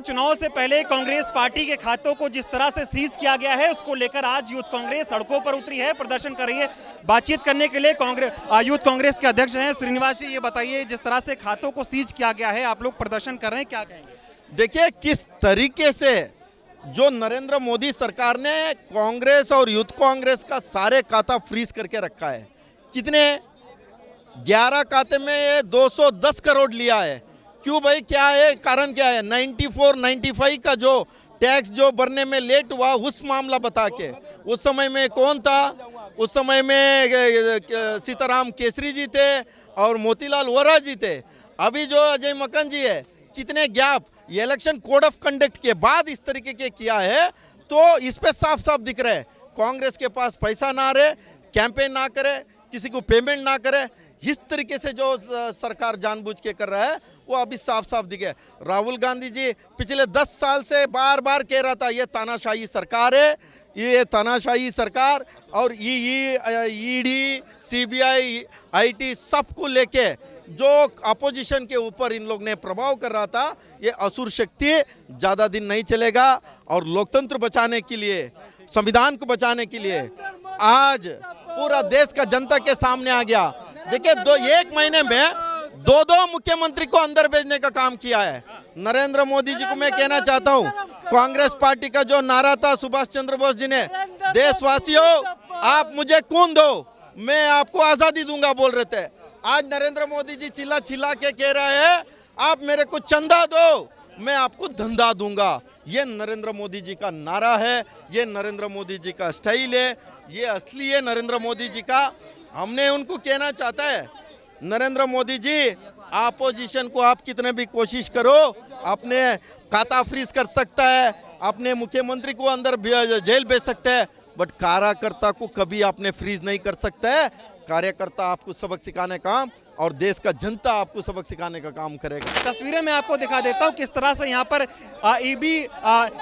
चुनाव से पहले कांग्रेस पार्टी के खातों को जिस तरह से सीज किया गया है, उसको लेकर आज यूथ कांग्रेस सड़कों पर उतरी है, प्रदर्शन कर रही है। बातचीत करने के लिए यूथ कांग्रेस के अध्यक्ष हैं श्रीनिवास जी, ये बताइए जिस तरह से खातों को सीज किया गया है, आप लोग प्रदर्शन कर रहे हैं, क्या कहेंगे? देखिए किस तरीके से जो नरेंद्र मोदी सरकार ने कांग्रेस और यूथ कांग्रेस का सारे खाता फ्रीज करके रखा है। कितने 11 खाते में ये 210 करोड़ लिया है। क्यों भाई, क्या है कारण, क्या है? 94-95 का जो टैक्स जो भरने में लेट हुआ, उस मामला बता के, उस समय में कौन था? उस समय में सीताराम केसरी जी थे और मोतीलाल वोरा जी थे। अभी जो अजय मकन जी है, कितने गैप, ये इलेक्शन कोड ऑफ कंडक्ट के बाद इस तरीके के किया है, तो इस पे साफ साफ दिख रहा है कांग्रेस के पास पैसा ना रहे, कैंपेन ना करे, किसी को पेमेंट ना करे। इस तरीके से जो सरकार जानबूझ के कर रहा है वो अभी साफ साफ दिखे। राहुल गांधी जी पिछले 10 साल से बार बार कह रहा था ये तानाशाही सरकार है, ये तानाशाही सरकार, और ईडी, सीबीआई, आईटी सबको लेके जो अपोजिशन के ऊपर इन लोग ने प्रभाव कर रहा था, ये असुर शक्ति ज़्यादा दिन नहीं चलेगा। और लोकतंत्र बचाने के लिए, संविधान को बचाने के लिए आज पूरा देश का जनता के सामने आ गया। देखिए, एक महीने में दो मुख्यमंत्री को अंदर भेजने का काम किया है। नरेंद्र मोदी जी को मैं कहना चाहता हूँ, कांग्रेस पार्टी का जो नारा था सुभाष चंद्र बोस जी ने, देशवासियों आप मुझे खून दो मैं आपको आजादी दूंगा, बोल रहे थे। आज नरेंद्र मोदी जी चिल्ला चिल्ला के कह रहे हैं आप मेरे को चंदा दो मैं आपको धंधा दूंगा। ये नरेंद्र मोदी जी का नारा है, ये नरेंद्र मोदी जी का स्टाइल है, ये असली है नरेंद्र मोदी जी का। हमने उनको कहना चाहता है, नरेंद्र मोदी जी अपोजिशन को आप कितने भी कोशिश करो, अपने खाता फ्रीज कर सकता है, अपने मुख्यमंत्री को अंदर जेल भेज सकते हैं, बट कार्यकर्ता को कभी आपने फ्रीज नहीं कर सकता है। कार्यकर्ता आपको सबक सिखाने का काम और देश का जनता आपको सबक सिखाने का काम करेगा। तस्वीरें मैं आपको दिखा देता हूं किस तरह से यहाँ पर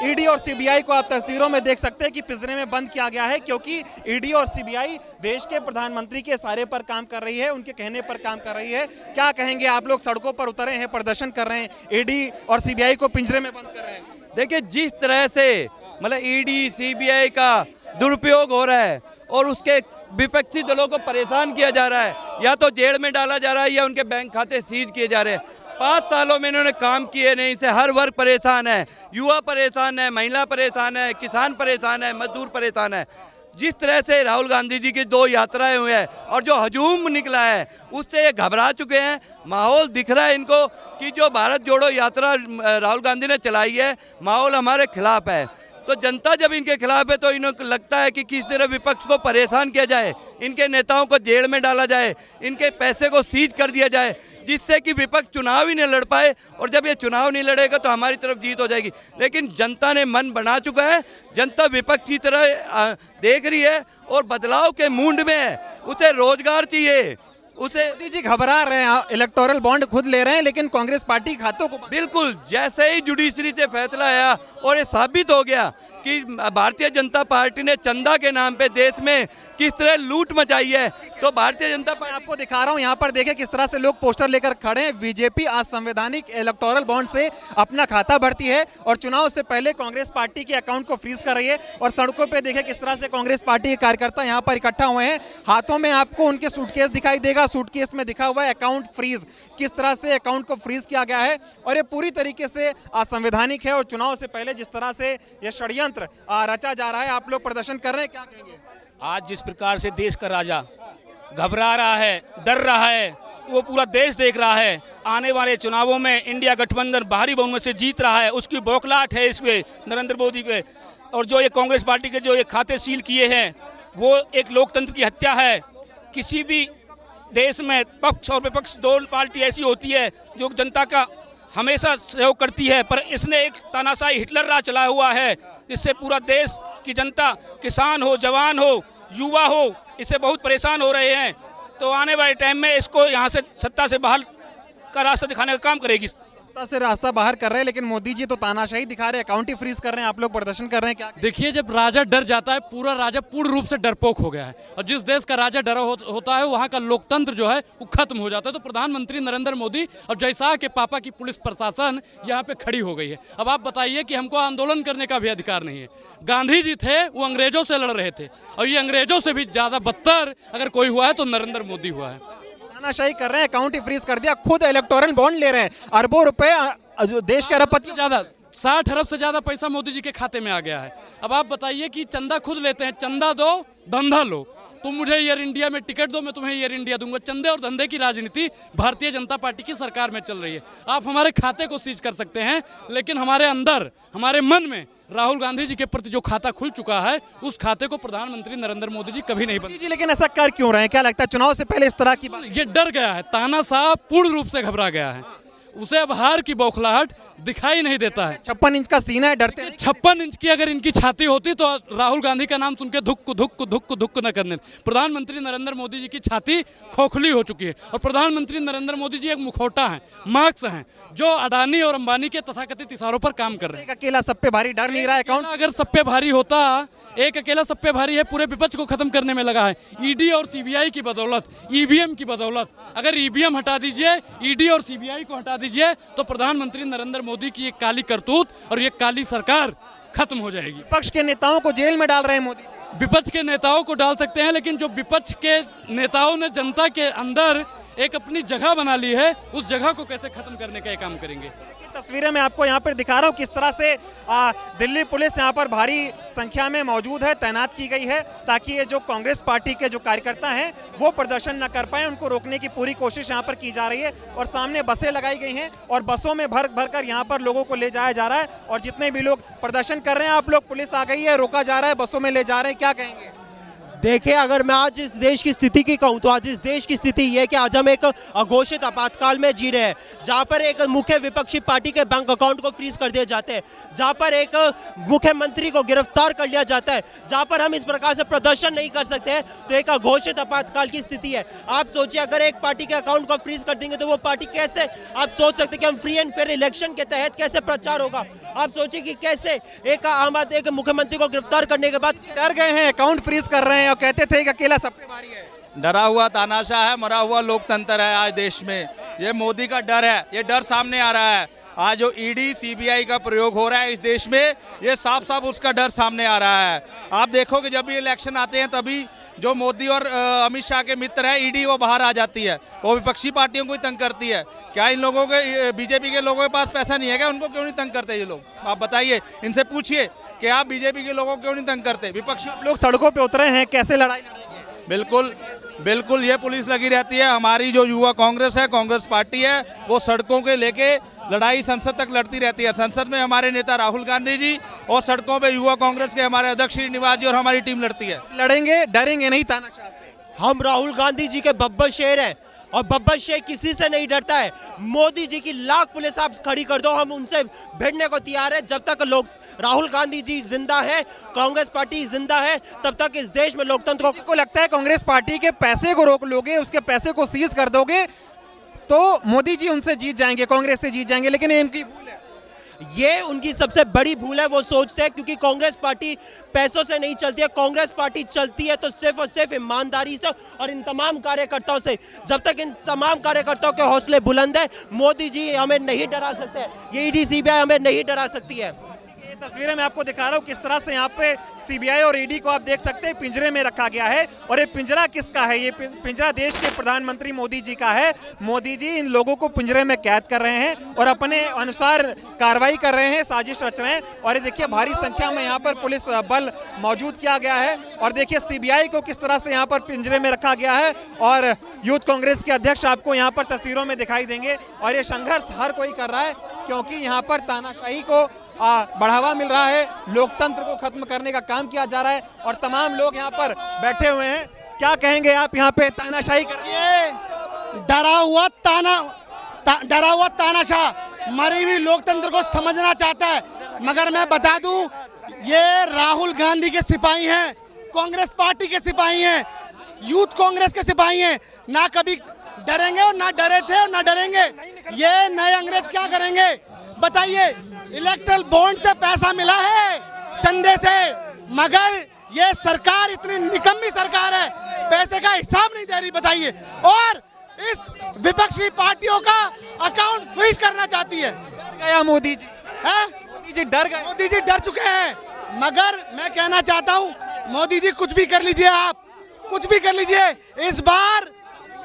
ईडी और सीबीआई को आप तस्वीरों में देख सकते हैं कि पिंजरे में बंद किया गया है, क्योंकि ईडी और सीबीआई देश के प्रधानमंत्री के इशारे पर काम कर रही है, उनके कहने पर काम कर रही है। क्या कहेंगे, आप लोग सड़कों पर उतरे हैं, प्रदर्शन कर रहे हैं, ईडी और सीबीआई को पिंजरे में बंद कर रहे हैं। देखिए जिस तरह से मतलब ईडी सीबीआई का दुरुपयोग हो रहा है और उसके विपक्षी दलों को परेशान किया जा रहा है, या तो जेल में डाला जा रहा है या उनके बैंक खाते सीज किए जा रहे हैं। 5 सालों में इन्होंने काम किए नहीं, इससे हर वर्ग परेशान है, युवा परेशान है, महिला परेशान है, किसान परेशान है, मजदूर परेशान है। जिस तरह से राहुल गांधी जी की 2 यात्राएं हुई है और जो हजूम निकला है उससे ये घबरा चुके हैं। माहौल दिख रहा है इनको कि जो भारत जोड़ो यात्रा राहुल गांधी ने चलाई है, माहौल हमारे खिलाफ है। तो जनता जब इनके खिलाफ है तो इनको लगता है कि किस तरह विपक्ष को परेशान किया जाए, इनके नेताओं को जेल में डाला जाए, इनके पैसे को सीज कर दिया जाए, जिससे कि विपक्ष चुनाव ही नहीं लड़ पाए। और जब ये चुनाव नहीं लड़ेगा तो हमारी तरफ जीत हो जाएगी। लेकिन जनता ने मन बना चुका है, जनता विपक्ष की तरह देख रही है और बदलाव के मूड में है। उसे रोजगार चाहिए, उसे मोदी जी घबरा रहे हैं, इलेक्टोरल बॉन्ड खुद ले रहे हैं, लेकिन कांग्रेस पार्टी खातों को बिल्कुल, जैसे ही जुडिशरी से फैसला आया और ये साबित हो गया कि भारतीय जनता पार्टी ने चंदा के नाम पे देश में किस तरह लूट मचाई है, तो भारतीय जनता पार्टी, आपको दिखा रहा हूं यहाँ पर देखें किस तरह से लोग पोस्टर लेकर खड़े हैं। बीजेपी असंवैधानिक इलेक्टोरल बॉन्ड से अपना खाता भरती है और चुनाव से पहले कांग्रेस पार्टी के अकाउंट को फ्रीज कर रही है। और सड़कों पे देखें किस तरह से कांग्रेस पार्टी के कार्यकर्ता यहाँ पर इकट्ठा हुए हैं, हाथों में आपको उनके सूटकेस दिखाई देगा, सूटकेस में दिखा हुआ है अकाउंट फ्रीज। किस तरह से अकाउंट को फ्रीज किया गया है और ये पूरी तरीके से असंवैधानिक है। और चुनाव से पहले जिस तरह से ये षड्यंत्र रचा जा रहा है, आप लोग प्रदर्शन कर रहे हैं, क्या कहेंगे? आज जिस प्रकार से देश का राजा घबरा रहा है, डर रहा है, वो पूरा देश देख रहा है। आने वाले चुनावों में इंडिया गठबंधन भारी बहुमत से जीत रहा है, उसकी बौखलाहट है इस पे नरेंद्र मोदी पे। और जो ये कांग्रेस पार्टी के जो ये खाते सील किए हैं, वो एक लोकतंत्र की हत्या है। किसी भी देश में पक्ष और विपक्ष 2 पार्टी ऐसी होती है जो जनता का हमेशा सहयोग करती है, पर इसने एक तानाशाही हिटलर राज चलाया हुआ है, जिससे पूरा देश की जनता, किसान हो, जवान हो, युवा हो, इससे बहुत परेशान हो रहे हैं। तो आने वाले टाइम में इसको यहाँ से सत्ता से बाहर का रास्ता दिखाने का काम करेगी। सत्ता से रास्ता बाहर कर रहे हैं, लेकिन मोदी जी तो तानाशाही दिखा रहे हैं, अकाउंट ही फ्रीज कर रहे हैं, आप लोग प्रदर्शन कर रहे हैं, क्या देखिए, जब राजा डर जाता है, पूरा राजा पूर्ण रूप से डरपोक हो गया है, और जिस देश का राजा डरा होता है वहाँ का लोकतंत्र जो है वो खत्म हो जाता है। तो प्रधानमंत्री नरेंद्र मोदी और जयशाह के पापा की पुलिस प्रशासन यहाँ पे खड़ी हो गई है। अब आप बताइए कि हमको आंदोलन करने का भी अधिकार नहीं है। गांधी जी थे, वो अंग्रेजों से लड़ रहे थे, और ये अंग्रेजों से भी ज़्यादा बदतर अगर कोई हुआ है तो नरेंद्र मोदी हुआ है। तानाशाही कर रहे हैं, अकाउंट ही फ्रीज कर दिया, खुद इलेक्टोरल बॉन्ड ले रहे हैं, अरबों रुपए जो देश के अरबपति ज़्यादा 60 अरब से ज़्यादा पैसा मोदी जी के खाते में आ गया है। अब आप बताइए कि चंदा खुद लेते हैं, चंदा दो धंधा लो, तुम मुझे एयर इंडिया में टिकट दो, मैं तुम्हें एयर इंडिया दूंगा। चंदे और धंधे की राजनीति भारतीय जनता पार्टी की सरकार में चल रही है। आप हमारे खाते को सीज कर सकते हैं, लेकिन हमारे अंदर, हमारे मन में राहुल गांधी जी के प्रति जो खाता खुल चुका है, उस खाते को प्रधानमंत्री नरेंद्र मोदी जी कभी नहीं बंद। जी, लेकिन ऐसा कर क्यों रहे हैं? क्या लगता है चुनाव से पहले इस तरह की बात? ये डर गया है, तानाशाह पूर्ण रूप से घबरा गया है, उसे अब हार की बौखलाहट दिखाई नहीं देता है। 56 इंच का सीना है, डरते हैं। 56 इंच की अगर इनकी छाती होती तो राहुल गांधी का नाम सुन के धुक्क धुक्क धुक्क धुक्क न करने। प्रधानमंत्री नरेंद्र मोदी जी की छाती खोखली हो चुकी है, और प्रधानमंत्री नरेंद्र मोदी जी एक मुखौटा है, मार्क्स हैं, जो अडानी और अंबानी के तथाकथित इशारों पर काम कर रहे हैं। एक अकेला सब पे भारी डर नहीं रहा है अकाउंट? अगर सब पे भारी होता, एक अकेला सब पे भारी है, पूरे विपक्ष को खत्म करने में लगा है, ईडी और सीबीआई की बदौलत, ईवीएम की बदौलत। अगर ईवीएम हटा दीजिए, ईडी और सीबीआई को हटा दीजिए, तो प्रधानमंत्री नरेंद्र मोदी की एक काली करतूत और ये काली सरकार खत्म हो जाएगी। विपक्ष के नेताओं को जेल में डाल रहे हैं मोदी जी। विपक्ष के नेताओं को डाल सकते हैं, लेकिन जो विपक्ष के नेताओं ने जनता के अंदर एक अपनी जगह बना ली है, उस जगह को कैसे खत्म करने का ये काम करेंगे। तस्वीरें मैं आपको यहाँ पर दिखा रहा हूँ किस तरह से दिल्ली पुलिस यहाँ पर भारी संख्या में मौजूद है, तैनात की गई है, ताकि ये जो कांग्रेस पार्टी के जो कार्यकर्ता हैं वो प्रदर्शन न कर पाए, उनको रोकने की पूरी कोशिश यहाँ पर की जा रही है। और सामने बसें लगाई गई हैं और बसों में भर भर कर यहाँ पर लोगों को ले जाया जा रहा है, और जितने भी लोग प्रदर्शन कर रहे हैं, आप लोग, पुलिस आ गई है, रोका जा रहा है, बसों में ले जा रहे हैं, क्या कहेंगे? देखिए, अगर मैं आज इस देश की स्थिति की कहूँ तो आज इस देश की स्थिति ये है कि आज हम एक अघोषित आपातकाल में जी रहे हैं, जहाँ पर एक मुख्य विपक्षी पार्टी के बैंक अकाउंट को फ्रीज कर दिए जाते हैं, जहाँ पर एक मुख्यमंत्री को गिरफ्तार कर लिया जाता है, जहाँ पर हम इस प्रकार से प्रदर्शन नहीं कर सकते हैं। तो एक अघोषित आपातकाल की स्थिति है। आप सोचिए, अगर एक पार्टी के अकाउंट को फ्रीज कर देंगे तो वो पार्टी कैसे, आप सोच सकते हैं कि हम फ्री एंड फेयर इलेक्शन के तहत कैसे प्रचार होगा। आप सोचिए कि कैसे एक आम आदमी, एक मुख्यमंत्री को गिरफ्तार करने के बाद डर गए हैं, अकाउंट फ्रीज कर रहे हैं और कहते थे कि अकेला सब पे भारी है। डरा हुआ तानाशाह है, मरा हुआ लोकतंत्र है आज देश में। ये मोदी का डर है, ये डर सामने आ रहा है। आज जो ईडी सीबीआई का प्रयोग हो रहा है इस देश में, ये साफ साफ उसका डर सामने आ रहा है। आप देखोगे जब भी इलेक्शन आते हैं तभी जो मोदी और अमित शाह के मित्र हैं, ईडी वो बाहर आ जाती है, वो विपक्षी पार्टियों को ही तंग करती है। क्या इन लोगों के, बीजेपी के लोगों के पास पैसा नहीं है क्या? उनको क्यों नहीं तंग करते ये लोग? आप बताइए, इनसे पूछिए कि आप बीजेपी के लोगों को क्यों नहीं तंग करते? विपक्षी लोग सड़कों पे उतरे हैं, कैसे लड़ाई लड़ेंगे? बिल्कुल बिल्कुल, ये पुलिस लगी रहती है। हमारी जो युवा कांग्रेस है, कांग्रेस पार्टी है, वो सड़कों के लेके लड़ाई संसद तक लड़ती रहती है। संसद में हमारे नेता राहुल गांधी जी और सड़कों पे युवा कांग्रेस के हमारे अध्यक्ष श्रीनिवास जी और हमारी टीम लड़ती है। लड़ेंगे, डरेंगे नहीं तानाशाह से। हम राहुल गांधी जी के बब्बर शेर हैं, और बब्बर शेर किसी से नहीं डरता है। मोदी जी की लाख पुलिस आप खड़ी कर दो, हम उनसे भिड़ने को तैयार है। जब तक लोग, राहुल गांधी जी जिंदा है, कांग्रेस पार्टी जिंदा है, तब तक इस देश में लोकतंत्र को लगता है कांग्रेस पार्टी के पैसे को रोक लोगे, उसके पैसे को सीज कर दोगे तो मोदी जी उनसे जीत जाएंगे, कांग्रेस से जीत जाएंगे, लेकिन ये इनकी भूल है। ये उनकी सबसे बड़ी भूल है। वो सोचते हैं क्योंकि कांग्रेस पार्टी पैसों से नहीं चलती है, कांग्रेस पार्टी चलती है तो सिर्फ और सिर्फ ईमानदारी से और इन तमाम कार्यकर्ताओं से। जब तक इन तमाम कार्यकर्ताओं के हौसले बुलंद है, मोदी जी हमें नहीं डरा सकते, ये ईडी सीबीआई हमें नहीं डरा सकती है। तस्वीरें मैं आपको दिखा रहा हूँ किस तरह से यहाँ पे सीबीआई और ईडी को आप देख सकते हैं पिंजरे में रखा गया है। और ये पिंजरा किसका है? ये पिंजरा देश के प्रधानमंत्री मोदी जी का है। मोदी जी इन लोगों को पिंजरे में कैद कर रहे हैं और अपने अनुसार कार्रवाई कर रहे हैं, साजिश रच रहे हैं। और ये देखिए, भारी संख्या में यहाँ पर पुलिस बल मौजूद किया गया है। और देखिए, सीबीआई को किस तरह से यहाँ पर पिंजरे में रखा गया है। और यूथ कांग्रेस के अध्यक्ष आपको यहाँ पर तस्वीरों में दिखाई देंगे। और ये संघर्ष हर कोई कर रहा है, क्योंकि यहाँ पर तानाशाही को बढ़ावा मिल रहा है, लोकतंत्र को खत्म करने का काम किया जा रहा है। और तमाम लोग यहाँ पर बैठे हुए हैं। क्या कहेंगे आप यहाँ पे तानाशाही कर? ये डरा हुआ तानाशाह मरी हुई लोकतंत्र को समझना चाहता है। मगर मैं बता दूं, ये राहुल गांधी के सिपाही हैं, कांग्रेस पार्टी के सिपाही हैं, यूथ कांग्रेस के सिपाही हैं। ना कभी डरेंगे और ना डरे थे और ना डरेंगे। ये नए अंग्रेज क्या करेंगे बताइए। इलेक्ट्रल बॉन्ड से पैसा मिला है, चंदे से, मगर ये सरकार इतनी निकम्मी सरकार है, पैसे का हिसाब नहीं दे रही बताइए, और इस विपक्षी पार्टियों का अकाउंट फ्रीज करना चाहती है। डर गया मोदी जी, है? मोदी जी डर गए। मोदी जी डर चुके हैं, मगर मैं कहना चाहता हूं मोदी जी कुछ भी कर लीजिए, आप कुछ भी कर लीजिए, इस बार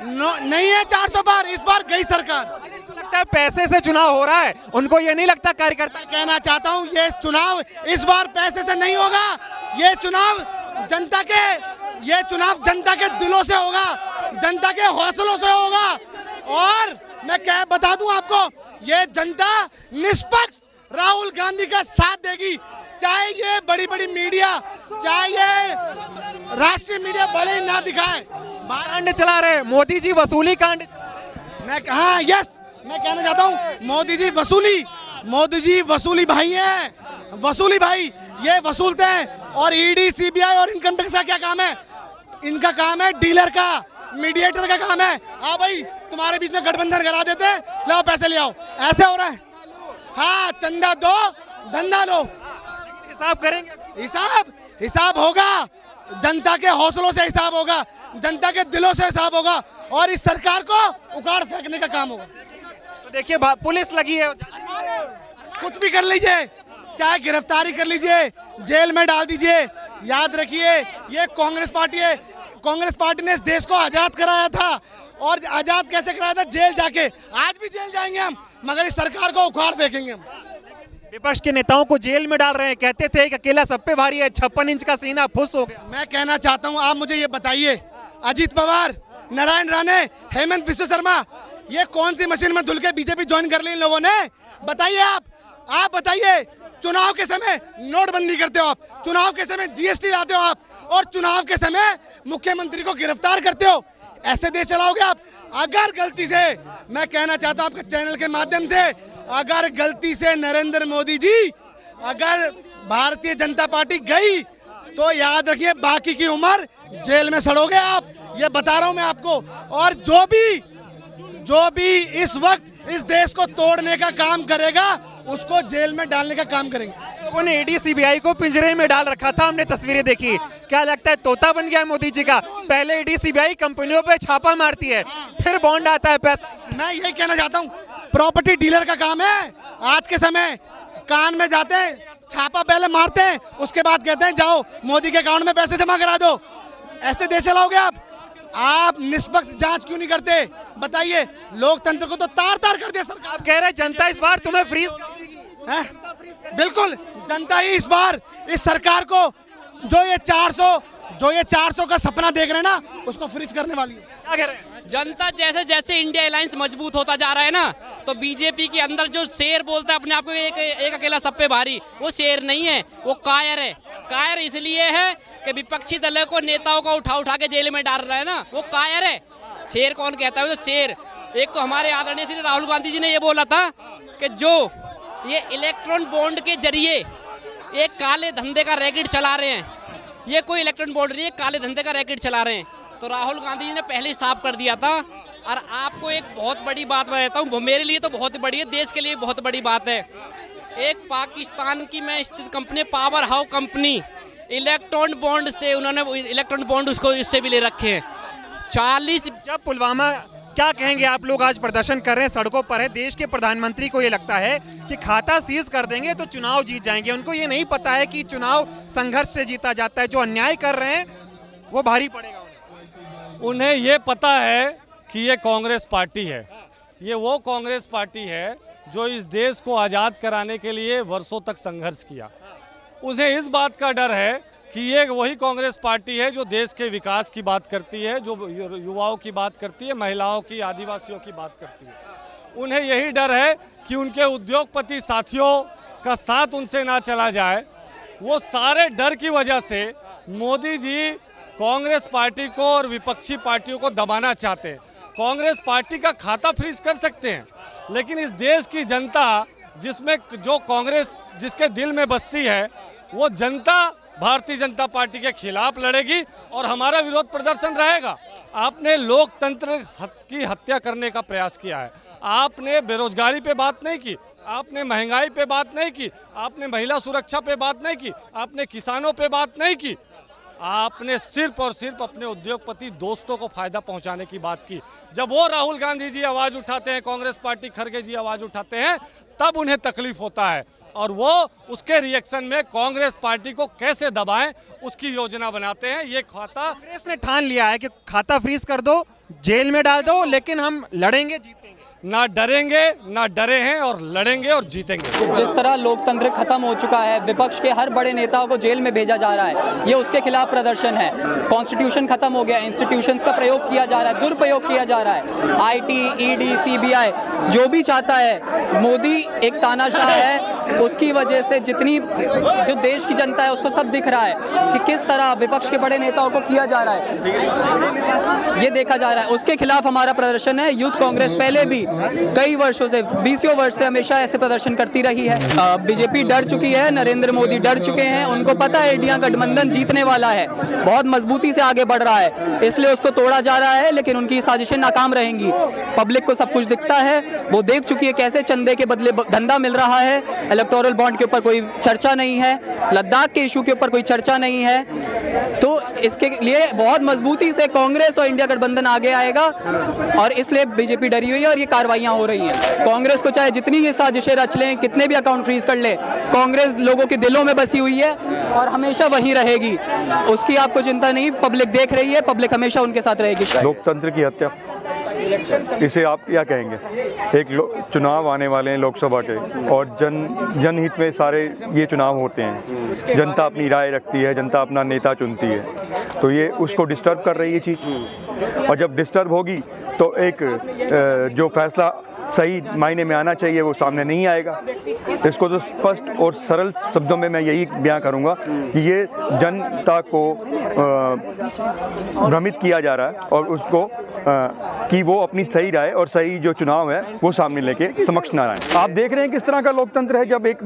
नहीं है 400 पार, इस बार गई सरकार। तो लगता है पैसे से चुनाव हो रहा है, उनको ये नहीं लगता कार्यकर्ता। कहना चाहता हूं ये चुनाव इस बार पैसे से नहीं होगा, ये चुनाव जनता के दिलों से होगा, जनता के हौसलों से होगा। और मैं क्या बता दूं आपको, ये जनता निष्पक्ष राहुल गांधी का साथ देगी, चाहे ये बड़ी बड़ी मीडिया, चाहे ये राष्ट्रीय मीडिया भले ही ना दिखाए। कांड चला रहे मोदी जी, वसूली कांड चला रहे। मैं कहना चाहता हूँ मोदी जी वसूली भाई हैं, वसूली भाई ये वसूलते हैं। और ईडी, सीबीआई और इनकम टैक्स का क्या काम है? इनका काम है डीलर का, मीडिएटर का काम है। हाँ भाई, तुम्हारे बीच में गठबंधन करा देते हैं, लाओ पैसे ले आओ, ऐसे हो रहा है। हाँ, चंदा दो, धंधा लो। हिसाब करेंगे, हिसाब होगा, जनता के हौसलों से हिसाब होगा, जनता के दिलों से हिसाब होगा, और इस सरकार को उखाड़ फेंकने का काम होगा। तो देखिए पुलिस लगी है, कुछ भी कर लीजिए, चाहे गिरफ्तारी कर लीजिए, जेल में डाल दीजिए। याद रखिए, ये कांग्रेस पार्टी है, कांग्रेस पार्टी ने इस देश को आजाद कराया था, और आजाद कैसे कराया था? जेल जाके। आज भी जेल जाएंगे हम, मगर इस सरकार को उखाड़ फेंकेंगे हम। विपक्ष के नेताओं को जेल में डाल रहे हैं, कहते थे कि अकेला सब पे भारी है, 56 इंच का सीना फुस हो गया। मैं कहना चाहता हूं, आप मुझे ये बताइए, अजीत पवार, नारायण राणे, हेमंत बिस्व शर्मा, ये कौन सी मशीन में धुल के बीजेपी ज्वाइन कर ली इन लोगों ने? बताइए आप बताइए। चुनाव के समय नोटबंदी करते हो आप, चुनाव के समय जीएसटी लाते हो आप, और चुनाव के समय मुख्यमंत्री को गिरफ्तार करते हो। ऐसे देश चलाओगे आप? अगर गलती से, मैं कहना चाहता हूं आपके चैनल के माध्यम से, अगर गलती से नरेंद्र मोदी जी, अगर भारतीय जनता पार्टी गई, तो याद रखिए बाकी की उम्र जेल में सड़ोगे आप, ये बता रहा हूं मैं आपको। और जो भी इस वक्त इस देश को तोड़ने का काम करेगा, उसको जेल में डालने का काम करेंगे। लोगों ने ईडी, सीबीआई को पिंजरे में डाल रखा था, हमने तस्वीरें देखी। क्या लगता है तोता बन गया मोदी जी का? पहले ईडी, सीबीआई कंपनियों पे छापा मारती है, फिर बॉन्ड आता है, पैसा। मैं यही कहना चाहता हूँ, प्रॉपर्टी डीलर का काम है। आज के समय कान में जाते हैं, छापा पहले मारते हैं, उसके बाद कहते हैं जाओ मोदी के अकाउंट में पैसे जमा करा दो। ऐसे देश चलाओगे आप निष्पक्ष जांच क्यों नहीं करते? बताइए, लोकतंत्र को तो तार तार कर दिया सरकार। आप कह रहे हैं जनता इस बार तुम्हें फ्रीज है? बिल्कुल, जनता ही इस बार इस सरकार को जो ये 400 का सपना देख रहे हैं ना, उसको फ्रीज करने वाली है। क्या कह रहे हैं? जनता जैसे जैसे इंडिया अलायंस मजबूत होता जा रहा है ना, तो बीजेपी के अंदर जो शेर बोलता है अपने आप को एक अकेला सब पे भारी, वो शेर नहीं है, वो कायर है। कायर इसलिए है कि विपक्षी दलों को, नेताओं को उठा के जेल में डाल रहा है ना, वो कायर है। शेर कौन कहता है? वो शेर। एक तो हमारे आदरणीय श्री राहुल गांधी जी ने ये बोला था कि जो ये इलेक्ट्रॉन बॉन्ड के जरिए एक काले धंधे का रैकेट चला रहे हैं, ये कोई इलेक्ट्रॉन बॉन्ड नहीं है, काले धंधे का रैकेट चला रहे हैं। तो राहुल गांधी जी ने पहले ही साफ कर दिया था। और आपको एक बहुत बड़ी बात बताता हूँ, मेरे लिए तो बहुत बड़ी है, देश के लिए बहुत बड़ी बात है। एक पाकिस्तान की मैं स्थित company, power house company, electron bond से उन्होंने इलेक्ट्रॉन बॉन्ड उसको इससे भी ले रखे हैं 40। जब पुलवामा, क्या कहेंगे आप लोग आज प्रदर्शन कर रहे हैं, सड़कों पर है, देश के प्रधानमंत्री को ये लगता है कि खाता सीज कर देंगे तो चुनाव जीत जाएंगे। उनको ये नहीं पता है कि चुनाव संघर्ष से जीता जाता है, जो अन्याय कर रहे हैं वो भारी पड़ेगा उन्हें ये पता है कि ये कांग्रेस पार्टी है, ये वो कांग्रेस पार्टी है जो इस देश को आज़ाद कराने के लिए वर्षों तक संघर्ष किया। उन्हें इस बात का डर है कि ये वही कांग्रेस पार्टी है जो देश के विकास की बात करती है, जो युवाओं की बात करती है, महिलाओं की, आदिवासियों की बात करती है। उन्हें यही डर है कि उनके उद्योगपति साथियों का साथ उनसे ना चला जाए। वो सारे डर की वजह से मोदी जी कांग्रेस पार्टी को और विपक्षी पार्टियों को दबाना चाहते हैं। कांग्रेस पार्टी का खाता फ्रीज कर सकते हैं, लेकिन इस देश की जनता, जिसमें जो कांग्रेस जिसके दिल में बसती है, वो जनता भारतीय जनता पार्टी के खिलाफ लड़ेगी और हमारा विरोध प्रदर्शन रहेगा। आपने लोकतंत्र की हत्या करने का प्रयास किया है। आपने बेरोजगारी पे बात नहीं की, आपने महंगाई पे बात नहीं की, आपने महिला सुरक्षा पे बात नहीं की, आपने किसानों पे बात नहीं की। आपने सिर्फ और सिर्फ अपने उद्योगपति दोस्तों को फायदा पहुंचाने की बात की। जब वो राहुल गांधी जी आवाज़ उठाते हैं, कांग्रेस पार्टी खड़गे जी आवाज़ उठाते हैं, तब उन्हें तकलीफ होता है और वो उसके रिएक्शन में कांग्रेस पार्टी को कैसे दबाएं उसकी योजना बनाते हैं। ये खाता कांग्रेस ने ठान लिया है कि खाता फ्रीज कर दो, जेल में डाल दो, लेकिन हम लड़ेंगे, जीतेंगे। ना डरेंगे, ना डरे हैं और लड़ेंगे और जीतेंगे। जिस तरह लोकतंत्र खत्म हो चुका है, विपक्ष के हर बड़े नेताओं को जेल में भेजा जा रहा है, ये उसके खिलाफ प्रदर्शन है। कॉन्स्टिट्यूशन खत्म हो गया, इंस्टीट्यूशंस का प्रयोग किया जा रहा है, दुरुपयोग किया जा रहा है। आईटी, ईडी, सीबीआई जो भी चाहता है, मोदी एक तानाशाह है, उसकी वजह से जितनी जो देश की जनता है उसको सब दिख रहा है कि किस तरह विपक्ष के बड़े नेताओं को किया जा रहा है, ये देखा जा रहा है। उसके खिलाफ हमारा प्रदर्शन है। यूथ कांग्रेस पहले भी कई वर्षों से, 20 वर्ष से हमेशा ऐसे प्रदर्शन करती रही है। बीजेपी डर चुकी है, नरेंद्र मोदी डर चुके हैं, उनको पता है इंडिया गठबंधन जीतने वाला है, बहुत मजबूती से आगे बढ़ रहा है, इसलिए उसको तोड़ा जा रहा है, लेकिन उनकी साजिशें नाकाम रहेंगी। पब्लिक को सब कुछ दिखता है, वो देख चुकी है कैसे चंदे के बदले धंधा मिल रहा है। इलेक्टोरल बॉन्ड के ऊपर कोई चर्चा नहीं है, लद्दाख के इशू के ऊपर कोई चर्चा नहीं है, तो इसके लिए बहुत मजबूती से कांग्रेस और इंडिया गठबंधन आगे आएगा और इसलिए बीजेपी डरी हुई है और ये कार्रवाइयां हो रही हैं। कांग्रेस को चाहे जितनी ये साजिशें रच लें, कितने भी अकाउंट फ्रीज कर ले, कांग्रेस लोगों के दिलों में बसी हुई है और हमेशा वहीं रहेगी। उसकी आपको चिंता नहीं, पब्लिक देख रही है, पब्लिक हमेशा उनके साथ रहेगी। लोकतंत्र की हत्या, इसे आप क्या कहेंगे? एक चुनाव आने वाले हैं लोकसभा के और जनहित में सारे ये चुनाव होते हैं, जनता अपनी राय रखती है, जनता अपना नेता चुनती है, तो ये उसको डिस्टर्ब कर रही है चीज़। और जब डिस्टर्ब होगी तो एक जो फैसला सही मायने में आना चाहिए वो सामने नहीं आएगा। इसको तो स्पष्ट और सरल शब्दों में मैं यही बयां करूंगा कि ये जनता को भ्रमित किया जा रहा है और उसको कि वो अपनी सही राय और सही जो चुनाव है वो सामने लेके समक्ष ना आए। आप देख रहे हैं किस तरह का लोकतंत्र है। जब एक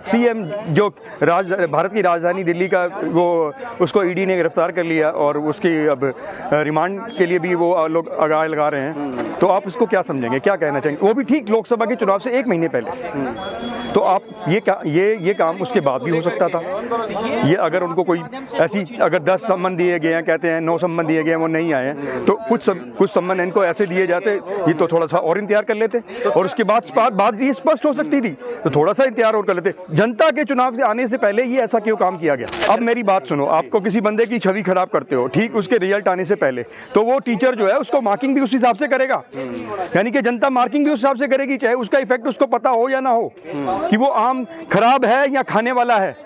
सीएम जो भारत की राजधानी दिल्ली का, वो उसको ईडी ने गिरफ्तार कर लिया और उसकी अब रिमांड के लिए भी वो लोग आगाह लगा रहे हैं, तो आप इसको क्या समझेंगे, क्या कहना चाहेंगे? वो भी ठीक लोकसभा के चुनाव से 1 महीने पहले। तो आप ये काम उसके बाद भी हो सकता था। ये अगर उनको कोई ऐसी, अगर 10 सम्मन दिए गए हैं, कहते हैं 9 सम्मन दिए गए हैं, वो नहीं आए हैं, तो कुछ सम्मन इनको ऐसे दिए जाते, ये तो थोड़ा सा और इंतजार कर लेते और उसके बाद बात ये स्पष्ट हो सकती थी, तो थोड़ा सा इंतजार और कर लेते। जनता के चुनाव से आने से पहले ये ऐसा क्यों काम किया गया? अब मेरी बात सुनो, आपको किसी बंदे की छवि खराब करते हो, ठीक उसके रिजल्ट आने से पहले, तो वो टीचर जो है उसको मार्किंग भी उस हिसाब से करेगा, यानी कि जनता मार्किंग भी उस हिसाब से करेगी, चाहे उसका इफेक्ट उसको पता हो या ना हो कि वो आम खराब है या खाने वाला है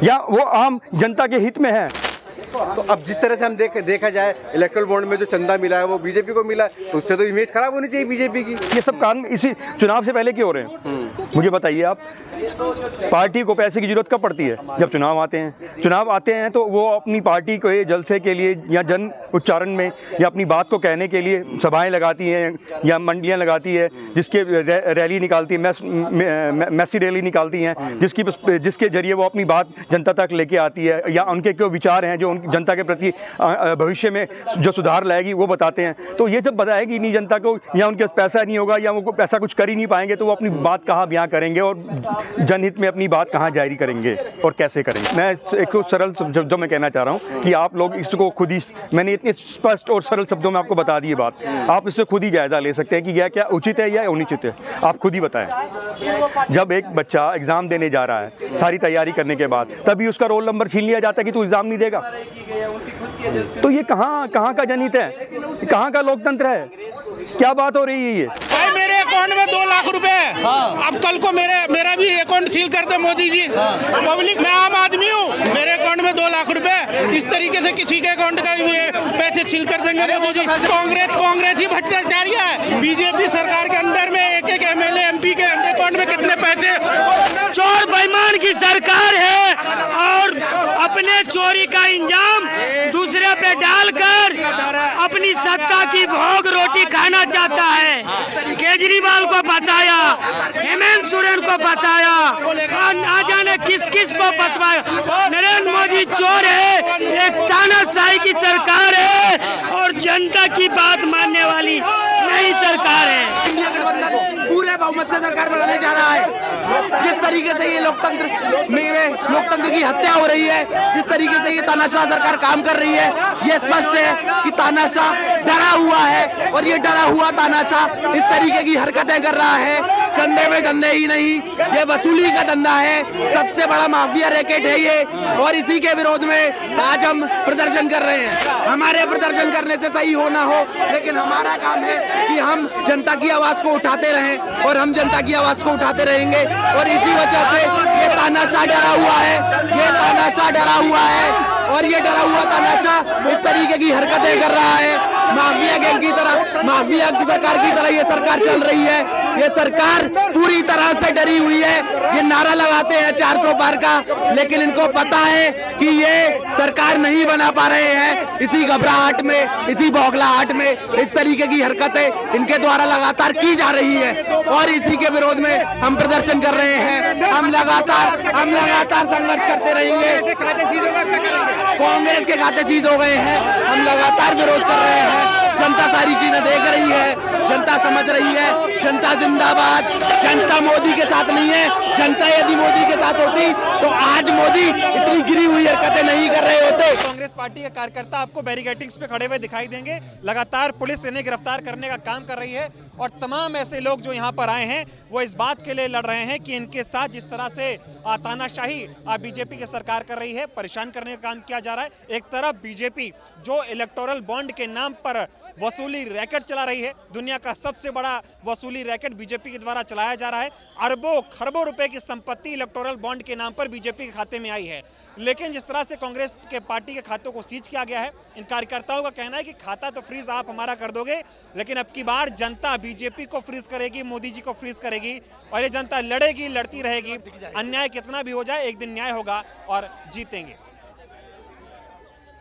या वो आम जनता के हित में है। तो अब जिस तरह से हम देखा जाए, इलेक्ट्रल बॉन्ड में जो चंदा मिला है वो बीजेपी को मिला है, तो उससे तो इमेज खराब होनी चाहिए बीजेपी की। ये सब काम इसी चुनाव से पहले क्यों हो रहे हैं? मुझे बताइए आप। पार्टी को पैसे की जरूरत कब पड़ती है? जब चुनाव आते हैं। चुनाव आते हैं तो वो अपनी पार्टी को जलसे के लिए या जन उच्चारण में या अपनी बात को कहने के लिए सभाएं लगाती हैं या मंडलियां लगाती है, जिसके रैली निकालती है, मैसी रैली निकालती हैं, जिसके जरिए वो अपनी बात जनता तक लेके आती है या उनके जो विचार हैं जो जनता के प्रति भविष्य में जो सुधार लाएगी वो बताते हैं। तो ये जब बताएगी नहीं जनता को, या उनके पास पैसा नहीं होगा या वो पैसा कुछ कर ही नहीं पाएंगे, तो वो अपनी बात कहाँ बयां करेंगे और जनहित में अपनी बात कहाँ जारी करेंगे और कैसे करेंगे? मैं एक सरल शब्दों में कहना चाह रहा हूँ कि आप लोग इसको खुद ही, मैंने इतने स्पष्ट और सरल शब्दों में आपको बता दी बात, आप इससे खुद ही जायजा ले सकते हैं कि यह क्या उचित है या अनुचित है, आप खुद ही बताएं। जब एक बच्चा एग्जाम देने जा रहा है सारी तैयारी करने के बाद, तभी उसका रोल नंबर छीन लिया जाता है कि तू एग्जाम नहीं देगा, तो ये कहाँ का जनहित है, कहाँ का लोकतंत्र है? क्या बात हो रही है ये? भाई मेरे अकाउंट में 2 लाख रुपए, अब कल को मेरा भी अकाउंट सील कर दे मोदी जी। पब्लिक, मैं आम आदमी हूँ, मेरे अकाउंट में 2 लाख रुपए, इस तरीके से किसी के अकाउंट का पैसे सील कर देंगे मोदी जी। कांग्रेस ही भ्रष्टाचारी है। बीजेपी सरकार के अंदर में एक एमएलए एमपी के अकाउंट में कितने पैसे? चोर बेईमान की सरकार है और अपने चोरी का इंजाम दूसरे पे डालकर अपनी सत्ता की भोग रोटी खाना चाहता है। केजरीवाल को बचाया, हेमंत सोरेन को बचाया और ना जाने किस किस को बचवाया। नरेंद्र मोदी चोर है, एक तानाशाही की सरकार है और जनता की बात मानने वाली नहीं सरकार है। इंडिया गठबंधन पूरे बहुमत से सरकार बनाने जा रहा है। जिस तरीके से ये लोकतंत्र में लोकतंत्र की हत्या हो रही है, जिस तरीके से ये तानाशाह सरकार काम कर रही है, ये स्पष्ट है कि तानाशाह डरा हुआ है और ये डरा हुआ तानाशाह इस तरीके की हरकतें कर रहा है। चंदे में धंधे ही नहीं, ये वसूली का धंधा है, सबसे बड़ा माफिया रैकेट है ये, और इसी के विरोध में आज हम प्रदर्शन कर रहे हैं। हमारे प्रदर्शन करने से सही हो ना हो, लेकिन हमारा काम है कि हम जनता की आवाज को उठाते रहें और हम जनता की आवाज को उठाते रहेंगे। और इसी वजह से ये तानाशाह डरा हुआ है, ये तानाशाह डरा हुआ है और ये डरा हुआ तानाशाह इस तरीके की हरकतें कर रहा है। माफिया गैंग की तरह, माफिया की सरकार की तरह ये सरकार चल रही है। ये सरकार पूरी तरह से डरी हुई है। ये नारा लगाते हैं 400 पार का, लेकिन इनको पता है कि ये सरकार नहीं बना पा रहे हैं। इसी घबराहट में, इसी बौखलाहट में इस तरीके की हरकतें इनके द्वारा लगातार की जा रही है और इसी के विरोध में हम प्रदर्शन कर रहे हैं। हम लगातार संघर्ष करते रहेंगे। कांग्रेस के खाते सीज हो गए हैं, हम लगातार विरोध कर रहे हैं। जनता सारी चीजें देख रही है, जनता समझ रही है, जनता जिंदाबाद। जनता मोदी के साथ नहीं है। जनता यदि मोदी के साथ होती तो आज मोदी इतनी गिरी हुई हरकतें नहीं कर रहे होते। कांग्रेस पार्टी के कार्यकर्ता आपको बैरिकेडिंग्स पे खड़े हुए दिखाई देंगे। लगातार पुलिस इन्हें गिरफ्तार करने का काम कर रही है और तमाम ऐसे लोग जो यहाँ पर आए हैं वो इस बात के लिए लड़ रहे हैं कि इनके साथ जिस तरह से तानाशाही बीजेपी की सरकार कर रही है, परेशान करने का काम किया जा रहा है। एक तरफ बीजेपी जो इलेक्टोरल बॉन्ड के नाम पर वसूली रैकेट चला रही है, दुनिया का सबसे बड़ा वसूली रैकेट बीजेपी के द्वारा चलाया जा रहा है। अरबों खरबों रुपए की संपत्ति इलेक्टोरल बॉन्ड के नाम पर बीजेपी के खाते में आई है। लेकिन जिस तरह से कांग्रेस के पार्टी के खातों को सीज किया गया है, इन कार्यकर्ताओं का कहना है कि खाता तो फ्रीज आप हमारा कर दोगे, लेकिन अब की बार जनता बीजेपी को फ्रीज करेगी, मोदी जी को फ्रीज करेगी और ये जनता लड़ेगी, लड़ती रहेगी। अन्याय कितना भी हो जाए, एक दिन न्याय होगा और जीतेंगे।